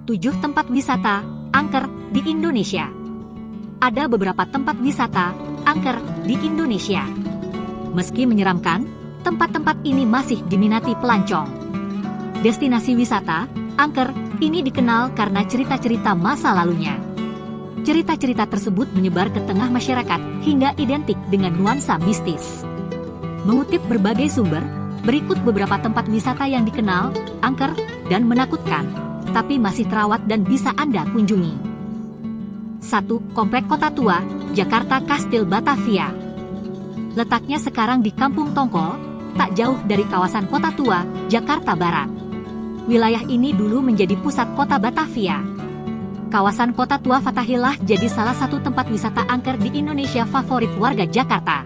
7 tempat wisata angker di Indonesia. Ada beberapa tempat wisata angker di Indonesia. Meski menyeramkan, tempat-tempat ini masih diminati pelancong. Destinasi wisata angker ini dikenal karena cerita-cerita masa lalunya. Cerita-cerita tersebut menyebar ke tengah masyarakat hingga identik dengan nuansa mistis. Mengutip berbagai sumber, berikut beberapa tempat wisata yang dikenal angker dan menakutkan, tapi masih terawat dan bisa Anda kunjungi. 1. Komplek Kota Tua, Jakarta Kastil Batavia. Letaknya sekarang di Kampung Tongkol, tak jauh dari kawasan Kota Tua, Jakarta Barat. Wilayah ini dulu menjadi pusat kota Batavia. Kawasan Kota Tua Fathahillah jadi salah satu tempat wisata angker di Indonesia favorit warga Jakarta.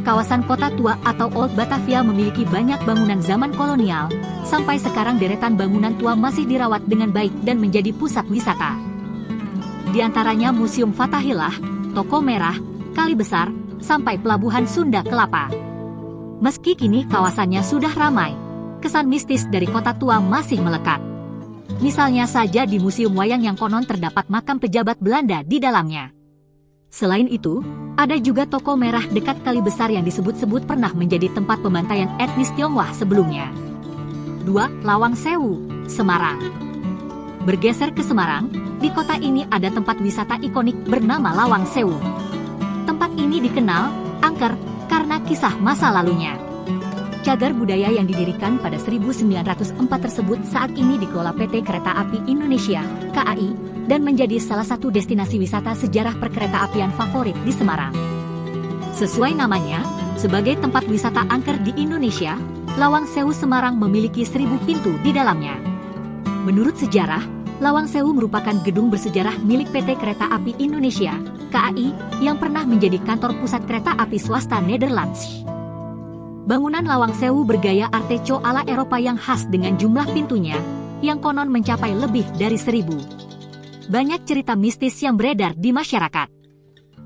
Kawasan Kota Tua atau Old Batavia memiliki banyak bangunan zaman kolonial, sampai sekarang deretan bangunan tua masih dirawat dengan baik dan menjadi pusat wisata. Di antaranya Museum Fathahillah, Toko Merah, Kali Besar, sampai Pelabuhan Sunda Kelapa. Meski kini kawasannya sudah ramai, kesan mistis dari Kota Tua masih melekat. Misalnya saja di Museum Wayang yang konon terdapat makam pejabat Belanda di dalamnya. Selain itu, ada juga Toko Merah dekat Kali Besar yang disebut-sebut pernah menjadi tempat pembantaian etnis Tionghoa sebelumnya. 2. Lawang Sewu, Semarang. Bergeser ke Semarang, di kota ini ada tempat wisata ikonik bernama Lawang Sewu. Tempat ini dikenal angker karena kisah masa lalunya. Cagar budaya yang didirikan pada 1904 tersebut saat ini dikelola PT Kereta Api Indonesia, KAI, dan menjadi salah satu destinasi wisata sejarah perkereta-apian favorit di Semarang. Sesuai namanya, sebagai tempat wisata angker di Indonesia, Lawang Sewu Semarang memiliki 1000 pintu di dalamnya. Menurut sejarah, Lawang Sewu merupakan gedung bersejarah milik PT Kereta Api Indonesia, KAI, yang pernah menjadi kantor pusat kereta api swasta Nederlands. Bangunan Lawang Sewu bergaya Art Deco ala Eropa yang khas dengan jumlah pintunya, yang konon mencapai lebih dari 1000. Banyak cerita mistis yang beredar di masyarakat.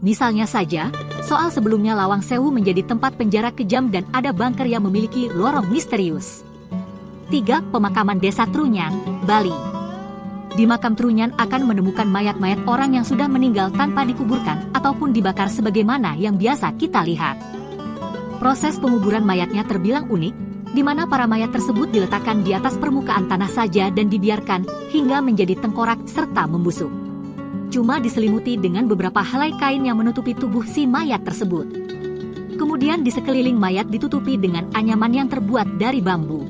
Misalnya saja, soal sebelumnya Lawang Sewu menjadi tempat penjara kejam dan ada bunker yang memiliki lorong misterius. 3. Pemakaman Desa Trunyan, Bali. Di makam Trunyan akan menemukan mayat-mayat orang yang sudah meninggal tanpa dikuburkan ataupun dibakar sebagaimana yang biasa kita lihat. Proses penguburan mayatnya terbilang unik, di mana para mayat tersebut diletakkan di atas permukaan tanah saja dan dibiarkan hingga menjadi tengkorak serta membusuk. Cuma diselimuti dengan beberapa helai kain yang menutupi tubuh si mayat tersebut. Kemudian di sekeliling mayat ditutupi dengan anyaman yang terbuat dari bambu.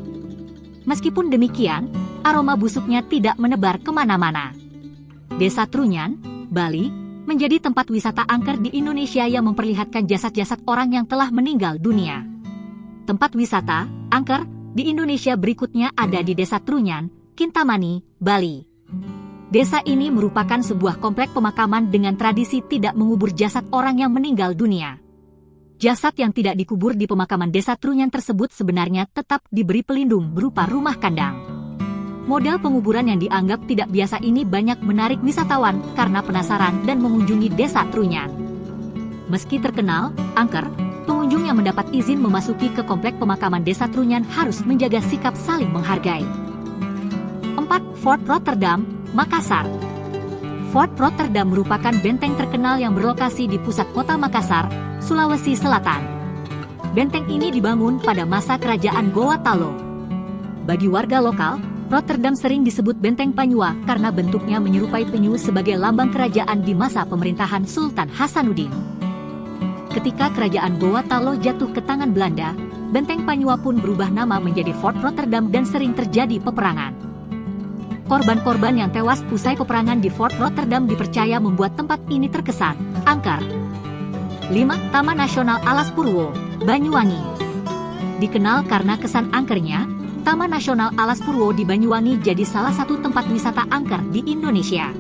Meskipun demikian, aroma busuknya tidak menebar kemana-mana. Desa Trunyan, Bali, menjadi tempat wisata angker di Indonesia yang memperlihatkan jasad-jasad orang yang telah meninggal dunia. Tempat wisata angker di Indonesia berikutnya ada di Desa Trunyan, Kintamani, Bali. Desa ini merupakan sebuah komplek pemakaman dengan tradisi tidak mengubur jasad orang yang meninggal dunia. Jasad yang tidak dikubur di pemakaman Desa Trunyan tersebut sebenarnya tetap diberi pelindung berupa rumah kandang. Model penguburan yang dianggap tidak biasa ini banyak menarik wisatawan karena penasaran dan mengunjungi Desa Trunyan. Meski terkenal angker, pengunjung yang mendapat izin memasuki ke komplek pemakaman Desa Trunyan harus menjaga sikap saling menghargai. 4. Fort Rotterdam, Makassar. Fort Rotterdam merupakan benteng terkenal yang berlokasi di pusat kota Makassar, Sulawesi Selatan. Benteng ini dibangun pada masa kerajaan Gowa Talo. Bagi warga lokal, Rotterdam sering disebut Benteng Panyua karena bentuknya menyerupai penyu sebagai lambang kerajaan di masa pemerintahan Sultan Hasanuddin. Ketika kerajaan Gowa Talo jatuh ke tangan Belanda, Benteng Panyua pun berubah nama menjadi Fort Rotterdam dan sering terjadi peperangan. Korban-korban yang tewas usai peperangan di Fort Rotterdam dipercaya membuat tempat ini terkesan angker. 5. Taman Nasional Alas Purwo, Banyuwangi. Dikenal karena kesan angkernya, Taman Nasional Alas Purwo di Banyuwangi jadi salah satu tempat wisata angker di Indonesia.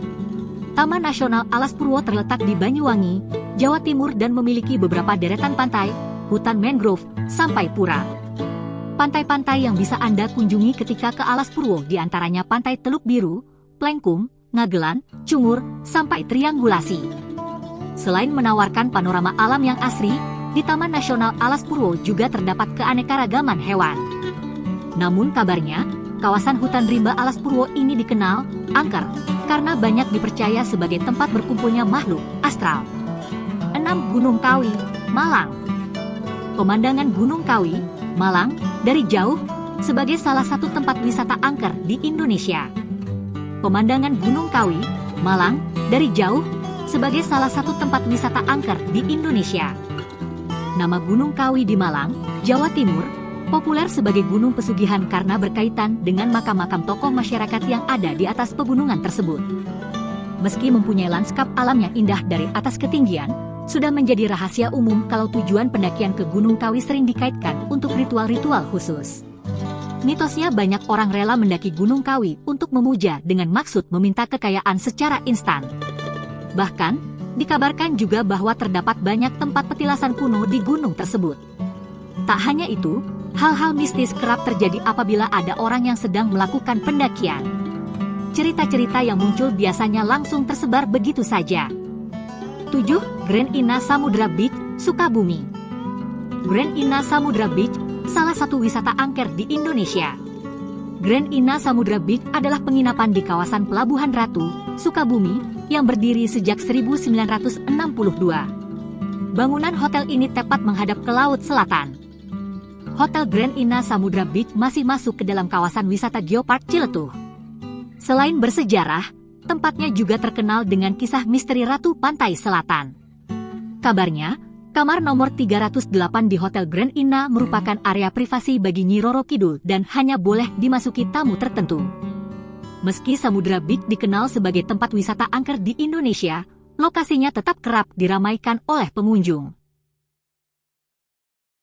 Taman Nasional Alas Purwo terletak di Banyuwangi, Jawa Timur dan memiliki beberapa deretan pantai, hutan mangrove, sampai pura. Pantai-pantai yang bisa Anda kunjungi ketika ke Alas Purwo diantaranya Pantai Teluk Biru, Plengkung, Ngagelan, Cungur, sampai Triangulasi. Selain menawarkan panorama alam yang asri, di Taman Nasional Alas Purwo juga terdapat keanekaragaman hewan. Namun kabarnya, kawasan hutan rimba Alas Purwo ini dikenal angker karena banyak dipercaya sebagai tempat berkumpulnya makhluk astral. 6. Gunung Kawi, Malang. Pemandangan Gunung Kawi, Malang, dari jauh sebagai salah satu tempat wisata angker di Indonesia. Pemandangan Gunung Kawi, Malang, dari jauh sebagai salah satu tempat wisata angker di Indonesia. Nama Gunung Kawi di Malang, Jawa Timur, populer sebagai gunung pesugihan karena berkaitan dengan makam-makam tokoh masyarakat yang ada di atas pegunungan tersebut. Meski mempunyai lanskap alam yang indah dari atas ketinggian, sudah menjadi rahasia umum kalau tujuan pendakian ke Gunung Kawi sering dikaitkan untuk ritual-ritual khusus. Mitosnya banyak orang rela mendaki Gunung Kawi untuk memuja dengan maksud meminta kekayaan secara instan. Bahkan, dikabarkan juga bahwa terdapat banyak tempat petilasan kuno di gunung tersebut. Tak hanya itu, hal-hal mistis kerap terjadi apabila ada orang yang sedang melakukan pendakian. Cerita-cerita yang muncul biasanya langsung tersebar begitu saja. 7. Grand Inna Samudra Beach, Sukabumi. Grand Inna Samudra Beach, salah satu wisata angker di Indonesia. Grand Inna Samudra Beach adalah penginapan di kawasan Pelabuhan Ratu, Sukabumi, yang berdiri sejak 1962. Bangunan hotel ini tepat menghadap ke Laut Selatan. Hotel Grand Inna Samudra Beach masih masuk ke dalam kawasan wisata Geopark Ciletuh. Selain bersejarah, tempatnya juga terkenal dengan kisah misteri Ratu Pantai Selatan. Kabarnya, kamar nomor 308 di Hotel Grand Inna merupakan area privasi bagi Nyi Roro Kidul dan hanya boleh dimasuki tamu tertentu. Meski Samudra Beach dikenal sebagai tempat wisata angker di Indonesia, lokasinya tetap kerap diramaikan oleh pengunjung.